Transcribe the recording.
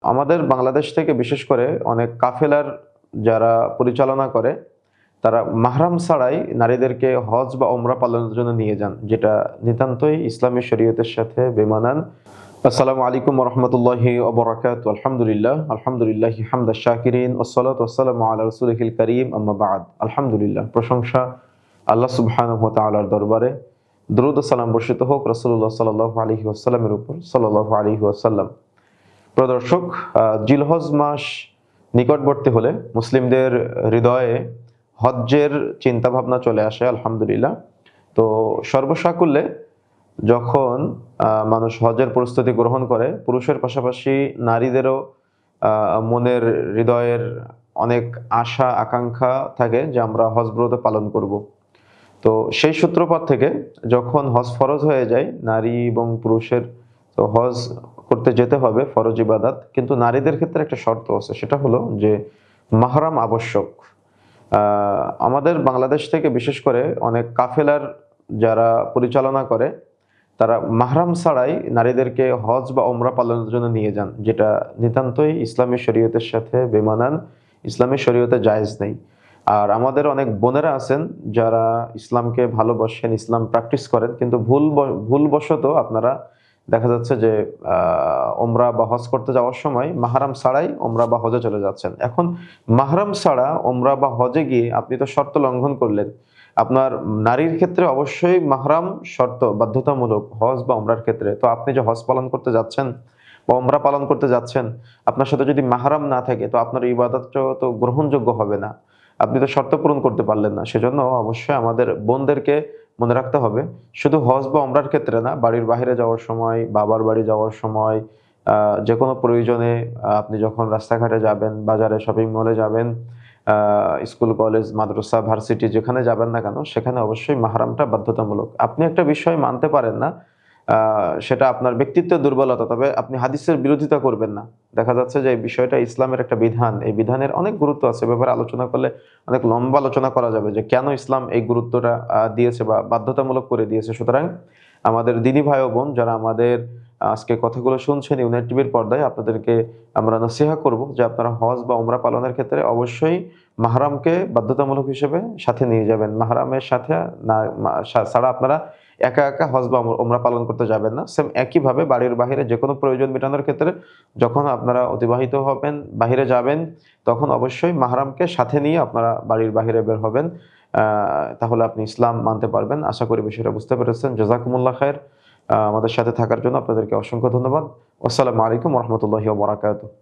আমাদের বাংলাদেশ থেকে বিশেষ করে অনেক কাফেলার যারা পরিচালনা করে, তারা মাহরাম ছাড়াই নারীদেরকে হজ বা ওমরা পালনের জন্য নিয়ে যান, যেটা নিতান্তই ইসলামী শরীয়তের সাথে বেমানান। আসসালামু আলাইকুম ওয়া রাহমাতুল্লাহি ওয়া বারাকাতুহু। আলহামদুলিল্লাহি হামদাশ শাকিরিন ওয়াসসালাতু ওয়াসসালামু আলা রাসূলিহিল কারীম, আম্মা বা'দ। আলহামদুলিল্লাহ, প্রশংসা আল্লাহ সুবহানাহু ওয়া তাআলার দরবারে। দরুদ ও সালাম বর্ষিত হোক রাসূলুল্লাহ সাল্লাল্লাহু আলাইহি ওয়াসাল্লামের উপর, সাল্লাল্লাহু আলাইহি ওয়াসাল্লাম। প্রদর্শক, জিলহজ মাস নিকটবর্তী হলে মুসলিমদের হৃদয়ে হজ্জের চিন্তা ভাবনা চলে আসে, আলহামদুলিল্লাহ। তো সর্বসাকুল্যে যখন মানুষ হজের প্রস্তুতি গ্রহণ করে, পুরুষের পাশাপাশি নারীদেরও মনের হৃদয়ের অনেক আশা আকাঙ্ক্ষা থাকে যে আমরা হজ ব্রত পালন করব। তো সেই সূত্রপাত থেকে যখন হজ ফরজ হয়ে যায় নারী এবং পুরুষের, তো হজ করতে যেতে হবে, ফরজ ইবাদত। কিন্তু নারীদের ক্ষেত্রে একটা শর্ত আছে, সেটা হলো যে মাহরাম আবশ্যক। আমাদের বাংলাদেশ থেকে বিশেষ করে অনেক কাফেলার যারা পরিচালনা করে, তারা মাহরাম ছাড়াই নারীদেরকে হজ বা ওমরা পালনের জন্য নিয়ে যান, যেটা নিতান্তই ইসলামী শরীয়তের সাথে বেমানান, ইসলামী শরীয়তে জায়েজ নেই। আর আমাদের অনেক বোনেরা আছেন যারা ইসলামকে ভালোবাসেন, ইসলাম প্র্যাকটিস করেন, কিন্তু ভুলবশত আপনারা দেখা যাচ্ছে যে ওমরা বা হজ করতে যাওয়ার সময় মাহরাম ছাড়াই ওমরা বা হজে চলে যাচ্ছেন। এখন মাহরাম ছাড়া ওমরা বা হজে গিয়ে আপনি তো শর্ত লঙ্ঘন করলেন। আপনার নারীর ক্ষেত্রে অবশ্যই মাহরাম শর্ত বাধ্যতামূলক হজ বা ওমরার ক্ষেত্রে। তো আপনি যে হজ পালন করতে যাচ্ছেন বা ওমরা পালন করতে যাচ্ছেন, আপনার সাথে যদি মাহরাম না থাকে তো আপনার ইবাদতটা তো গ্রহণযোগ্য হবে না। আপনি তো শর্ত পূরণ করতে পারলেন না। সেজন্য অবশ্যই আমাদের বোনদেরকে মনে রাখতে হবে, শুধু হজ বা ওমরার ক্ষেত্রে না, বাড়ির বাইরে যাওয়ার সময়, বাবার বাড়ি যাওয়ার সময়, যেকোনো প্রয়োজনে, আপনি যখন রাস্তাঘাটে যাবেন, বাজারে, শপিং মলে যাবেন, স্কুল, কলেজ, মাদ্রাসা, ভার্সিটি যেখানে যাবেন না কেন, সেখানে অবশ্যই মাহরামটা বাধ্যতামূলক। আপনি একটা বিষয় মানতে পারেন না, সেটা আপনার ব্যক্তিত্বের দুর্বলতা, তবে আপনি হাদিসের বিরোধিতা করবেন না। দেখা যাচ্ছে যে এই বিষয়টা ইসলামের একটা বিধান, এই বিধানের অনেক গুরুত্ব আছে। ব্যাপারে আলোচনা করলে অনেক লম্বা আলোচনা করা যাবে যে কেন ইসলাম এই গুরুত্বটা দিয়েছে বা বাধ্যতামূলক করে দিয়েছে। সুতরাং আমাদের দিনী ভাই ও বোন যারা আমাদের আজকে কথাগুলো শুনছেন ইউনাইট টিভির পর্দায়, আপনাদেরকে আমরা নসিহা করব যে আপনারা হজ বা ওমরা পালনের ক্ষেত্রে অবশ্যই মাহরামকে বাধ্যতামূলক হিসেবে সাথে নিয়ে যাবেন। মাহরামের সাথে না ছাড়া আপনারা একা একা হজ বা ওমরা পালন করতে যাবেন না। সেম একইভাবে বাড়ির বাহিরে যেকোনো প্রয়োজন মেটানোর ক্ষেত্রে যখন আপনারা অতিবাহিত হবেন, বাহিরে যাবেন, তখন অবশ্যই মাহরামকে সাথে নিয়ে আপনারা বাড়ির বাহিরে বের হবেন। তাহলে আপনি ইসলাম মানতে পারবেন। আশা করি বিষয়টা বুঝতে পেরেছেন। জাযাকুমুল্লাহ খায়ের। আমাদের সাথে থাকার জন্য আপনাদেরকে অসংখ্য ধন্যবাদ। আসসালামু আলাইকুম ওয়া রাহমাতুল্লাহি ওয়া বারাকাতুহু।